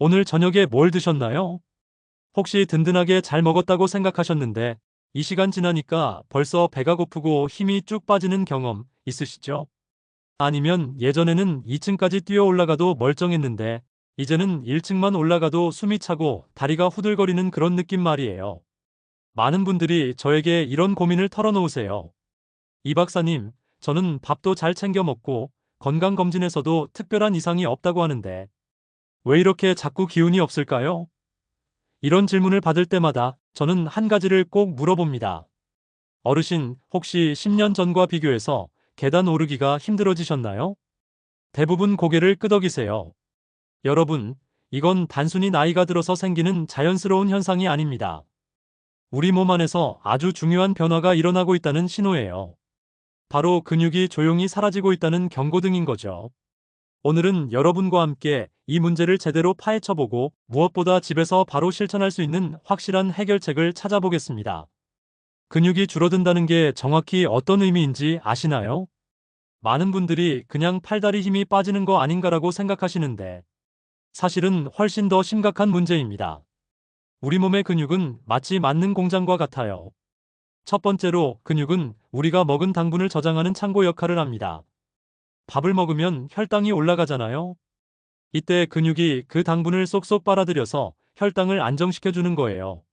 오늘 저녁에 뭘 드셨나요? 혹시 든든하게 잘 먹었다고 생각하셨는데 이 시간 지나니까 벌써 배가 고프고 힘이 쭉 빠지는 경험 있으시죠? 아니면 예전에는 2층까지 뛰어 올라가도 멀쩡했는데 이제는 1층만 올라가도 숨이 차고 다리가 후들거리는 그런 느낌 말이에요. 많은 분들이 저에게 이런 고민을 털어놓으세요. 이 박사님, 저는 밥도 잘 챙겨 먹고 건강검진에서도 특별한 이상이 없다고 하는데 왜 이렇게 자꾸 기운이 없을까요? 이런 질문을 받을 때마다 저는 한 가지를 꼭 물어봅니다. 어르신, 혹시 10년 전과 비교해서 계단 오르기가 힘들어지셨나요? 대부분 고개를 끄덕이세요. 여러분, 이건 단순히 나이가 들어서 생기는 자연스러운 현상이 아닙니다. 우리 몸 안에서 아주 중요한 변화가 일어나고 있다는 신호예요. 바로 근육이 조용히 사라지고 있다는 경고등인 거죠. 오늘은 여러분과 함께 이 문제를 제대로 파헤쳐보고 무엇보다 집에서 바로 실천할 수 있는 확실한 해결책을 찾아보겠습니다. 근육이 줄어든다는 게 정확히 어떤 의미인지 아시나요? 많은 분들이 그냥 팔다리 힘이 빠지는 거 아닌가라고 생각하시는데 사실은 훨씬 더 심각한 문제입니다. 우리 몸의 근육은 마치 만능 공장과 같아요. 첫 번째로 근육은 우리가 먹은 당분을 저장하는 창고 역할을 합니다. 밥을 먹으면 혈당이 올라가잖아요. 이때 근육이 그 당분을 쏙쏙 빨아들여서 혈당을 안정시켜주는 거예요.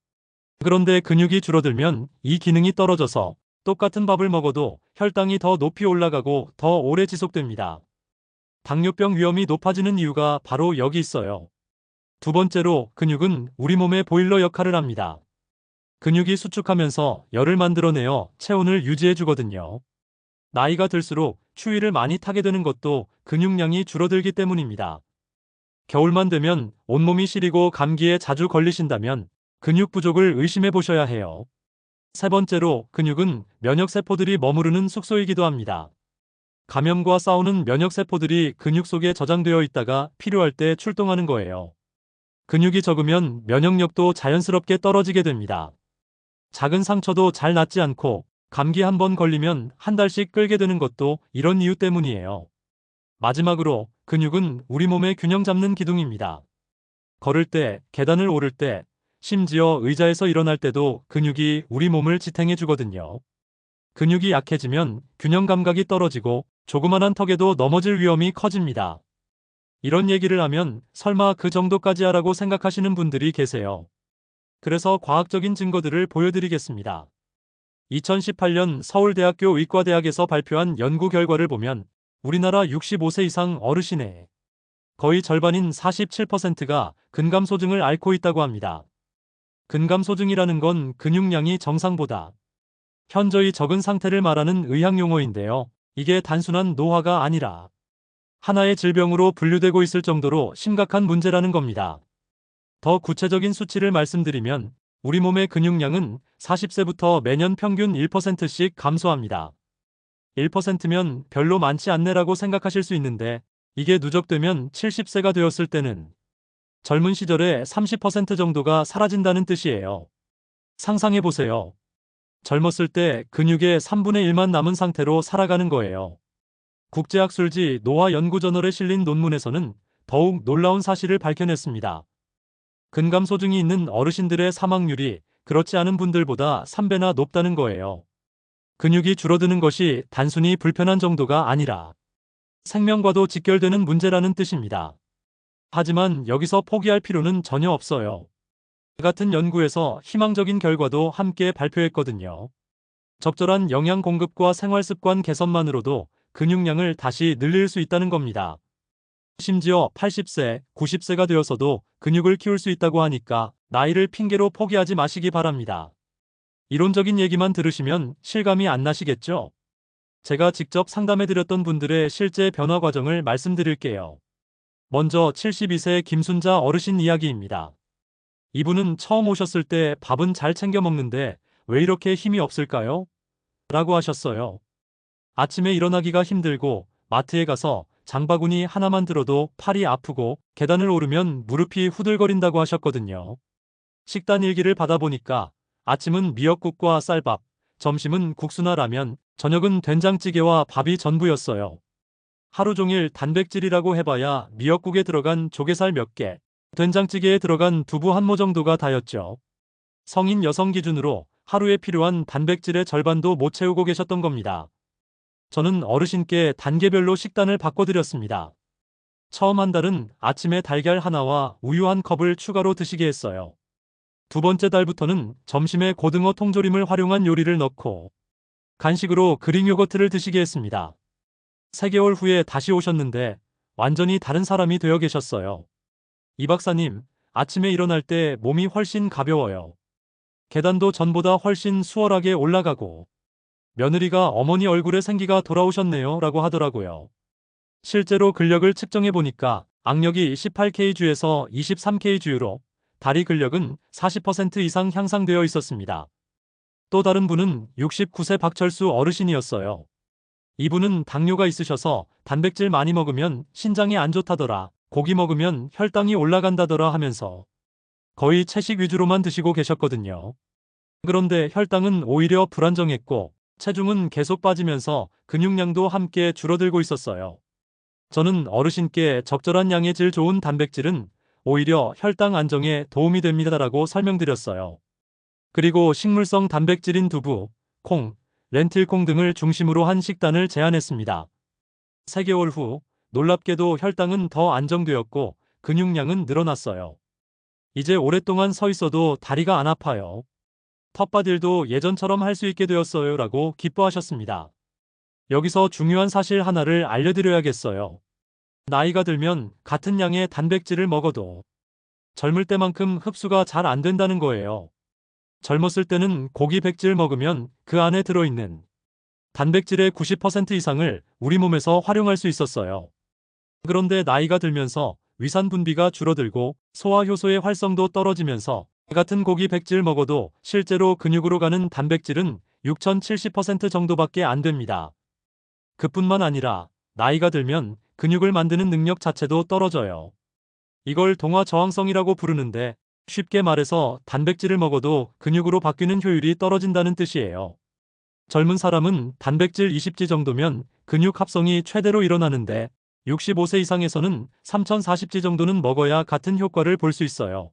그런데 근육이 줄어들면 이 기능이 떨어져서 똑같은 밥을 먹어도 혈당이 더 높이 올라가고 더 오래 지속됩니다. 당뇨병 위험이 높아지는 이유가 바로 여기 있어요. 두 번째로 근육은 우리 몸의 보일러 역할을 합니다. 근육이 수축하면서 열을 만들어내어 체온을 유지해 주거든요. 나이가 들수록 추위를 많이 타게 되는 것도 근육량이 줄어들기 때문입니다. 겨울만 되면 온몸이 시리고 감기에 자주 걸리신다면 근육 부족을 의심해 보셔야 해요. 세 번째로 근육은 면역세포들이 머무르는 숙소이기도 합니다. 감염과 싸우는 면역세포들이 근육 속에 저장되어 있다가 필요할 때 출동하는 거예요. 근육이 적으면 면역력도 자연스럽게 떨어지게 됩니다. 작은 상처도 잘 낫지 않고 감기 한 번 걸리면 한 달씩 끌게 되는 것도 이런 이유 때문이에요. 마지막으로 근육은 우리 몸의 균형 잡는 기둥입니다. 걸을 때, 계단을 오를 때, 심지어 의자에서 일어날 때도 근육이 우리 몸을 지탱해 주거든요. 근육이 약해지면 균형 감각이 떨어지고 조그만한 턱에도 넘어질 위험이 커집니다. 이런 얘기를 하면 설마 그 정도까지 하라고 생각하시는 분들이 계세요. 그래서 과학적인 증거들을 보여드리겠습니다. 2018년 서울대학교 의과대학에서 발표한 연구 결과를 보면 우리나라 65세 이상 어르신의 거의 절반인 47%가 근감소증을 앓고 있다고 합니다. 근감소증이라는 건 근육량이 정상보다 현저히 적은 상태를 말하는 의학 용어인데요. 이게 단순한 노화가 아니라 하나의 질병으로 분류되고 있을 정도로 심각한 문제라는 겁니다. 더 구체적인 수치를 말씀드리면 우리 몸의 근육량은 40세부터 매년 평균 1%씩 감소합니다. 1%면 별로 많지 않네라고 생각하실 수 있는데 이게 누적되면 70세가 되었을 때는 젊은 시절의 30% 정도가 사라진다는 뜻이에요. 상상해보세요. 젊었을 때 근육의 3분의 1만 남은 상태로 살아가는 거예요. 국제학술지 노화연구저널에 실린 논문에서는 더욱 놀라운 사실을 밝혀냈습니다. 근감소증이 있는 어르신들의 사망률이 그렇지 않은 분들보다 3배나 높다는 거예요. 근육이 줄어드는 것이 단순히 불편한 정도가 아니라 생명과도 직결되는 문제라는 뜻입니다. 하지만 여기서 포기할 필요는 전혀 없어요. 같은 연구에서 희망적인 결과도 함께 발표했거든요. 적절한 영양 공급과 생활 습관 개선만으로도 근육량을 다시 늘릴 수 있다는 겁니다. 심지어 80세, 90세가 되어서도 근육을 키울 수 있다고 하니까 나이를 핑계로 포기하지 마시기 바랍니다. 이론적인 얘기만 들으시면 실감이 안 나시겠죠? 제가 직접 상담해드렸던 분들의 실제 변화 과정을 말씀드릴게요. 먼저 72세 김순자 어르신 이야기입니다. 이분은 처음 오셨을 때 밥은 잘 챙겨 먹는데 왜 이렇게 힘이 없을까요? 라고 하셨어요. 아침에 일어나기가 힘들고 마트에 가서 장바구니 하나만 들어도 팔이 아프고 계단을 오르면 무릎이 후들거린다고 하셨거든요. 식단 일기를 받아보니까 아침은 미역국과 쌀밥, 점심은 국수나 라면, 저녁은 된장찌개와 밥이 전부였어요. 하루 종일 단백질이라고 해봐야 미역국에 들어간 조개살 몇 개, 된장찌개에 들어간 두부 한 모 정도가 다였죠. 성인 여성 기준으로 하루에 필요한 단백질의 절반도 못 채우고 계셨던 겁니다. 저는 어르신께 단계별로 식단을 바꿔드렸습니다. 처음 한 달은 아침에 달걀 하나와 우유 한 컵을 추가로 드시게 했어요. 두 번째 달부터는 점심에 고등어 통조림을 활용한 요리를 넣고 간식으로 그릭 요거트를 드시게 했습니다. 3개월 후에 다시 오셨는데 완전히 다른 사람이 되어 계셨어요. 이 박사님, 아침에 일어날 때 몸이 훨씬 가벼워요. 계단도 전보다 훨씬 수월하게 올라가고 며느리가 어머니 얼굴에 생기가 돌아오셨네요 라고 하더라고요. 실제로 근력을 측정해 보니까 악력이 18kg에서 23kg로 다리 근력은 40% 이상 향상되어 있었습니다. 또 다른 분은 69세 박철수 어르신이었어요. 이분은 당뇨가 있으셔서 단백질 많이 먹으면 신장에 안 좋다더라, 고기 먹으면 혈당이 올라간다더라 하면서 거의 채식 위주로만 드시고 계셨거든요. 그런데 혈당은 오히려 불안정했고 체중은 계속 빠지면서 근육량도 함께 줄어들고 있었어요. 저는 어르신께 적절한 양의 질 좋은 단백질은 오히려 혈당 안정에 도움이 됩니다라고 설명드렸어요. 그리고 식물성 단백질인 두부, 콩, 렌틸콩 등을 중심으로 한 식단을 제안했습니다. 3개월 후 놀랍게도 혈당은 더 안정되었고 근육량은 늘어났어요. 이제 오랫동안 서 있어도 다리가 안 아파요. 텃밭일도 예전처럼 할 수 있게 되었어요 라고 기뻐하셨습니다. 여기서 중요한 사실 하나를 알려드려야겠어요. 나이가 들면 같은 양의 단백질을 먹어도 젊을 때만큼 흡수가 잘 안 된다는 거예요. 젊었을 때는 고기 100질 먹으면 그 안에 들어있는 단백질의 90% 이상을 우리 몸에서 활용할 수 있었어요. 그런데 나이가 들면서 위산 분비가 줄어들고 소화 효소의 활성도 떨어지면서 같은 고기 100질 먹어도 실제로 근육으로 가는 단백질은 6070% 정도밖에 안 됩니다. 그뿐만 아니라 나이가 들면 근육을 만드는 능력 자체도 떨어져요. 이걸 동화 저항성이라고 부르는데 쉽게 말해서 단백질을 먹어도 근육으로 바뀌는 효율이 떨어진다는 뜻이에요. 젊은 사람은 단백질 20지 정도면 근육 합성이 최대로 일어나는데 65세 이상에서는 3040지 정도는 먹어야 같은 효과를 볼 수 있어요.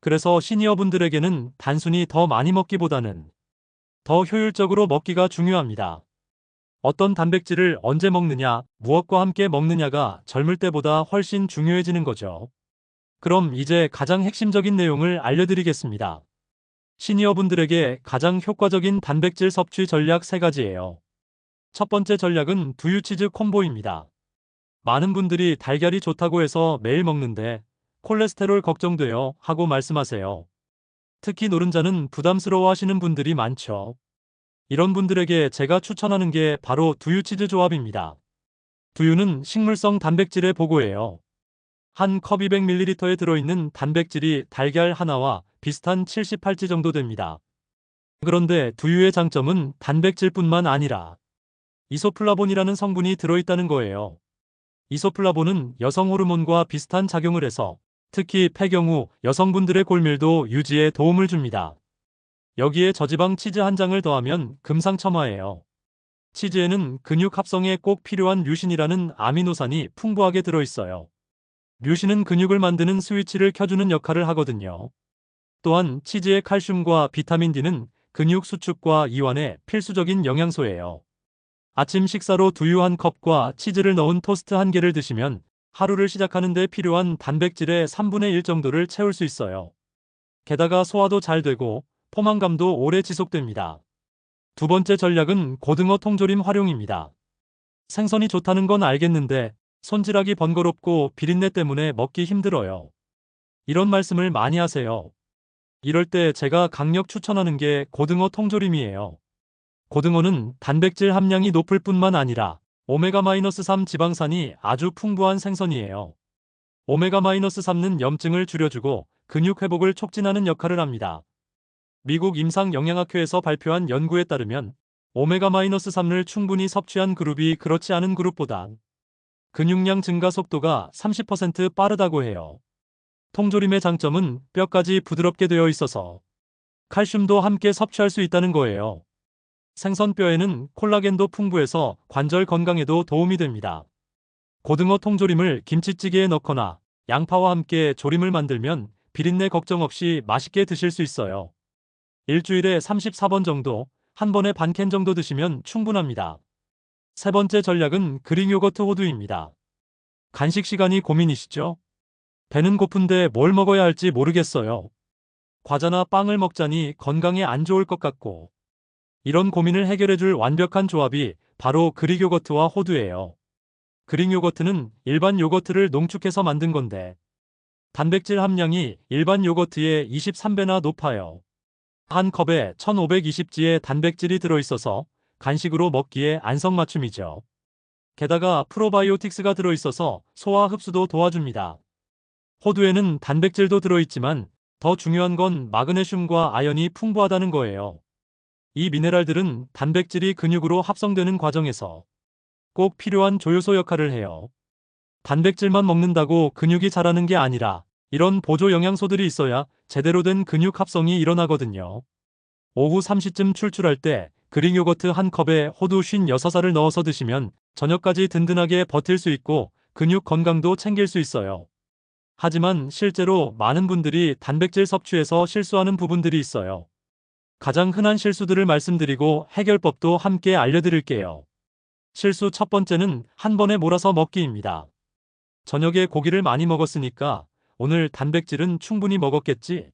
그래서 시니어분들에게는 단순히 더 많이 먹기보다는 더 효율적으로 먹기가 중요합니다. 어떤 단백질을 언제 먹느냐, 무엇과 함께 먹느냐가 젊을 때보다 훨씬 중요해지는 거죠. 그럼 이제 가장 핵심적인 내용을 알려드리겠습니다. 시니어분들에게 가장 효과적인 단백질 섭취 전략 3가지예요. 첫 번째 전략은 두유치즈 콤보입니다. 많은 분들이 달걀이 좋다고 해서 매일 먹는데 콜레스테롤 걱정돼요 하고 말씀하세요. 특히 노른자는 부담스러워 하시는 분들이 많죠. 이런 분들에게 제가 추천하는 게 바로 두유치즈 조합입니다. 두유는 식물성 단백질의 보고예요. 한 컵 200ml에 들어있는 단백질이 달걀 하나와 비슷한 78지 정도 됩니다. 그런데 두유의 장점은 단백질뿐만 아니라 이소플라본이라는 성분이 들어있다는 거예요. 이소플라본은 여성 호르몬과 비슷한 작용을 해서 특히 폐경 후 여성분들의 골밀도 유지에 도움을 줍니다. 여기에 저지방 치즈 한 장을 더하면 금상첨화예요. 치즈에는 근육 합성에 꼭 필요한 류신이라는 아미노산이 풍부하게 들어있어요. 류신은 근육을 만드는 스위치를 켜주는 역할을 하거든요. 또한 치즈의 칼슘과 비타민 D는 근육 수축과 이완에 필수적인 영양소예요. 아침 식사로 두유 한 컵과 치즈를 넣은 토스트 한 개를 드시면 하루를 시작하는 데 필요한 단백질의 3분의 1 정도를 채울 수 있어요. 게다가 소화도 잘 되고 포만감도 오래 지속됩니다. 두 번째 전략은 고등어 통조림 활용입니다. 생선이 좋다는 건 알겠는데 손질하기 번거롭고 비린내 때문에 먹기 힘들어요. 이런 말씀을 많이 하세요. 이럴 때 제가 강력 추천하는 게 고등어 통조림이에요. 고등어는 단백질 함량이 높을 뿐만 아니라 오메가-3 지방산이 아주 풍부한 생선이에요. 오메가-3는 염증을 줄여주고 근육 회복을 촉진하는 역할을 합니다. 미국 임상영양학회에서 발표한 연구에 따르면 오메가-3을 충분히 섭취한 그룹이 그렇지 않은 그룹보다 근육량 증가 속도가 30% 빠르다고 해요. 통조림의 장점은 뼈까지 부드럽게 되어 있어서 칼슘도 함께 섭취할 수 있다는 거예요. 생선뼈에는 콜라겐도 풍부해서 관절 건강에도 도움이 됩니다. 고등어 통조림을 김치찌개에 넣거나 양파와 함께 조림을 만들면 비린내 걱정 없이 맛있게 드실 수 있어요. 일주일에 34번 정도, 한 번에 반 캔 정도 드시면 충분합니다. 세 번째 전략은 그릭 요거트 호두입니다. 간식 시간이 고민이시죠? 배는 고픈데 뭘 먹어야 할지 모르겠어요. 과자나 빵을 먹자니 건강에 안 좋을 것 같고. 이런 고민을 해결해줄 완벽한 조합이 바로 그릭 요거트와 호두예요. 그릭 요거트는 일반 요거트를 농축해서 만든 건데 단백질 함량이 일반 요거트의 23배나 높아요. 한 컵에 1520g의 단백질이 들어있어서 간식으로 먹기에 안성맞춤이죠. 게다가 프로바이오틱스가 들어있어서 소화 흡수도 도와줍니다. 호두에는 단백질도 들어있지만 더 중요한 건 마그네슘과 아연이 풍부하다는 거예요. 이 미네랄들은 단백질이 근육으로 합성되는 과정에서 꼭 필요한 조효소 역할을 해요. 단백질만 먹는다고 근육이 자라는 게 아니라 이런 보조 영양소들이 있어야 제대로 된 근육 합성이 일어나거든요. 오후 3시쯤 출출할 때 그릭 요거트 한 컵에 호두 56알을 넣어서 드시면 저녁까지 든든하게 버틸 수 있고 근육 건강도 챙길 수 있어요. 하지만 실제로 많은 분들이 단백질 섭취에서 실수하는 부분들이 있어요. 가장 흔한 실수들을 말씀드리고 해결법도 함께 알려드릴게요. 실수 첫 번째는 한 번에 몰아서 먹기입니다. 저녁에 고기를 많이 먹었으니까 오늘 단백질은 충분히 먹었겠지?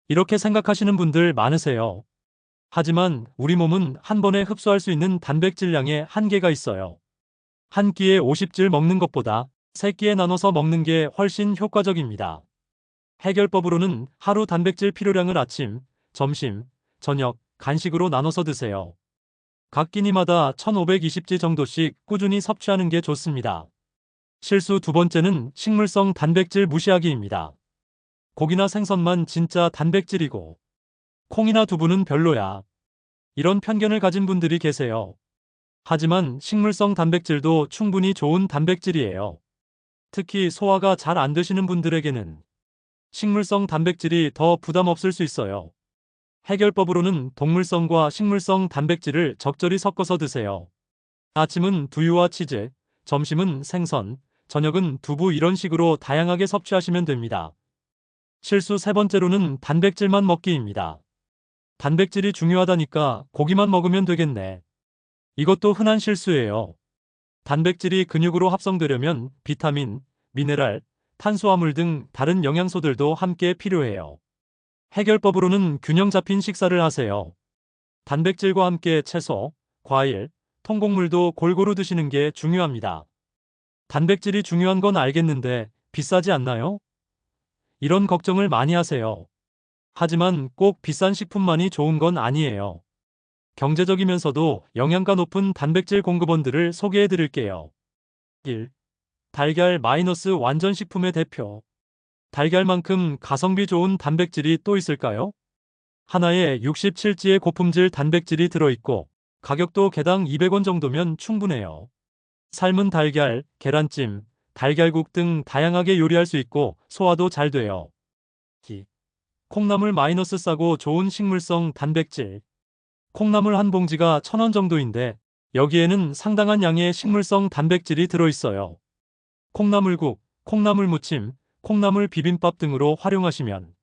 이렇게 생각하시는 분들 많으세요. 하지만 우리 몸은 한 번에 흡수할 수 있는 단백질량에 한계가 있어요. 한 끼에 50질 먹는 것보다 3끼에 나눠서 먹는 게 훨씬 효과적입니다. 해결법으로는 하루 단백질 필요량을 아침, 점심, 저녁, 간식으로 나눠서 드세요. 각 끼니마다 1520지 정도씩 꾸준히 섭취하는 게 좋습니다. 실수 두 번째는 식물성 단백질 무시하기입니다. 고기나 생선만 진짜 단백질이고 콩이나 두부는 별로야. 이런 편견을 가진 분들이 계세요. 하지만 식물성 단백질도 충분히 좋은 단백질이에요. 특히 소화가 잘 안 되시는 분들에게는 식물성 단백질이 더 부담 없을 수 있어요. 해결법으로는 동물성과 식물성 단백질을 적절히 섞어서 드세요. 아침은 두유와 치즈, 점심은 생선, 저녁은 두부 이런 식으로 다양하게 섭취하시면 됩니다. 실수 세 번째로는 단백질만 먹기입니다. 단백질이 중요하다니까 고기만 먹으면 되겠네. 이것도 흔한 실수예요. 단백질이 근육으로 합성되려면 비타민, 미네랄, 탄수화물 등 다른 영양소들도 함께 필요해요. 해결법으로는 균형 잡힌 식사를 하세요. 단백질과 함께 채소, 과일, 통곡물도 골고루 드시는 게 중요합니다. 단백질이 중요한 건 알겠는데 비싸지 않나요? 이런 걱정을 많이 하세요. 하지만 꼭 비싼 식품만이 좋은 건 아니에요. 경제적이면서도 영양가 높은 단백질 공급원들을 소개해 드릴게요. 1. 달걀 마이너스 완전식품의 대표. 달걀만큼 가성비 좋은 단백질이 또 있을까요? 하나에 67지의 고품질 단백질이 들어있고 가격도 개당 200원 정도면 충분해요. 삶은 달걀, 계란찜, 달걀국 등 다양하게 요리할 수 있고 소화도 잘 돼요. 2. 콩나물 마이너스 싸고 좋은 식물성 단백질. 콩나물 한 봉지가 1,000원 정도인데 여기에는 상당한 양의 식물성 단백질이 들어있어요. 콩나물국, 콩나물 무침, 콩나물 비빔밥 등으로 활용하시면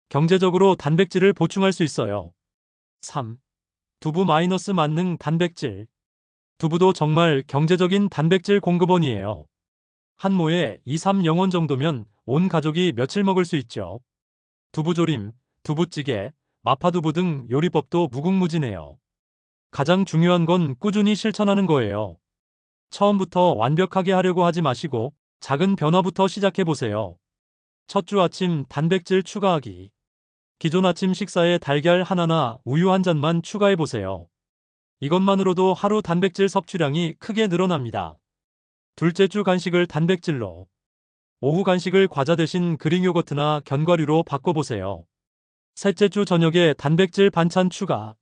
경제적으로 단백질을 보충할 수 있어요. 3. 두부 마이너스 만능 단백질. 두부도 정말 경제적인 단백질 공급원이에요. 한 모에 2-3영원 정도면 온 가족이 며칠 먹을 수 있죠. 두부조림, 두부찌개, 마파두부 등 요리법도 무궁무진해요. 가장 중요한 건 꾸준히 실천하는 거예요. 처음부터 완벽하게 하려고 하지 마시고 작은 변화부터 시작해보세요. 첫 주 아침 단백질 추가하기. 기존 아침 식사에 달걀 하나나 우유 한 잔만 추가해보세요. 이것만으로도 하루 단백질 섭취량이 크게 늘어납니다. 둘째 주 간식을 단백질로. 오후 간식을 과자 대신 그릭 요거트나 견과류로 바꿔보세요. 셋째 주 저녁에 단백질 반찬 추가.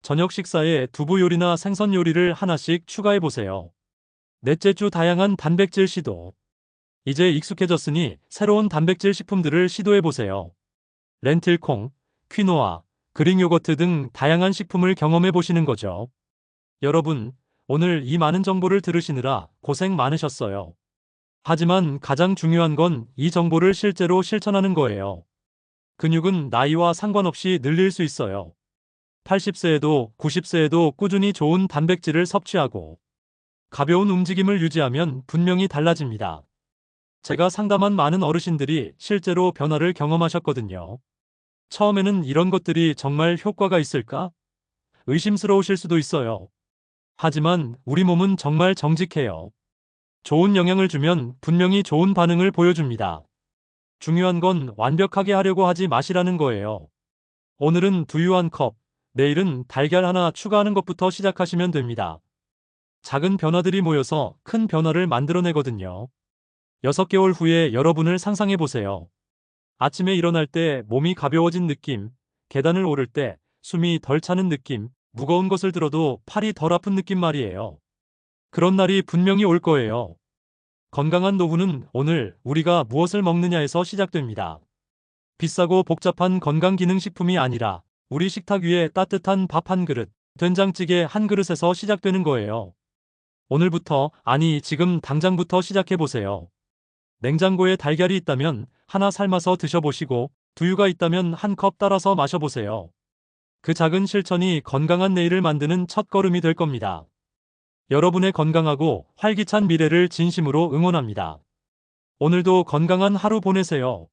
저녁 식사에 두부 요리나 생선 요리를 하나씩 추가해보세요. 넷째 주 다양한 단백질 시도. 이제 익숙해졌으니 새로운 단백질 식품들을 시도해보세요. 렌틸콩, 퀴노아, 그릭 요거트 등 다양한 식품을 경험해보시는 거죠. 여러분, 오늘 이 많은 정보를 들으시느라 고생 많으셨어요. 하지만 가장 중요한 건 이 정보를 실제로 실천하는 거예요. 근육은 나이와 상관없이 늘릴 수 있어요. 80세에도 90세에도 꾸준히 좋은 단백질을 섭취하고 가벼운 움직임을 유지하면 분명히 달라집니다. 제가 상담한 많은 어르신들이 실제로 변화를 경험하셨거든요. 처음에는 이런 것들이 정말 효과가 있을까? 의심스러우실 수도 있어요. 하지만 우리 몸은 정말 정직해요. 좋은 영향을 주면 분명히 좋은 반응을 보여줍니다. 중요한 건 완벽하게 하려고 하지 마시라는 거예요. 오늘은 두유 한 컵, 내일은 달걀 하나 추가하는 것부터 시작하시면 됩니다. 작은 변화들이 모여서 큰 변화를 만들어내거든요. 6개월 후에 여러분을 상상해 보세요. 아침에 일어날 때 몸이 가벼워진 느낌, 계단을 오를 때 숨이 덜 차는 느낌, 무거운 것을 들어도 팔이 덜 아픈 느낌 말이에요. 그런 날이 분명히 올 거예요. 건강한 노후는 오늘 우리가 무엇을 먹느냐에서 시작됩니다. 비싸고 복잡한 건강기능식품이 아니라 우리 식탁 위에 따뜻한 밥 한 그릇, 된장찌개 한 그릇에서 시작되는 거예요. 오늘부터, 아니 지금 당장부터 시작해보세요. 냉장고에 달걀이 있다면 하나 삶아서 드셔보시고 두유가 있다면 한 컵 따라서 마셔보세요. 그 작은 실천이 건강한 내일을 만드는 첫걸음이 될 겁니다. 여러분의 건강하고 활기찬 미래를 진심으로 응원합니다. 오늘도 건강한 하루 보내세요.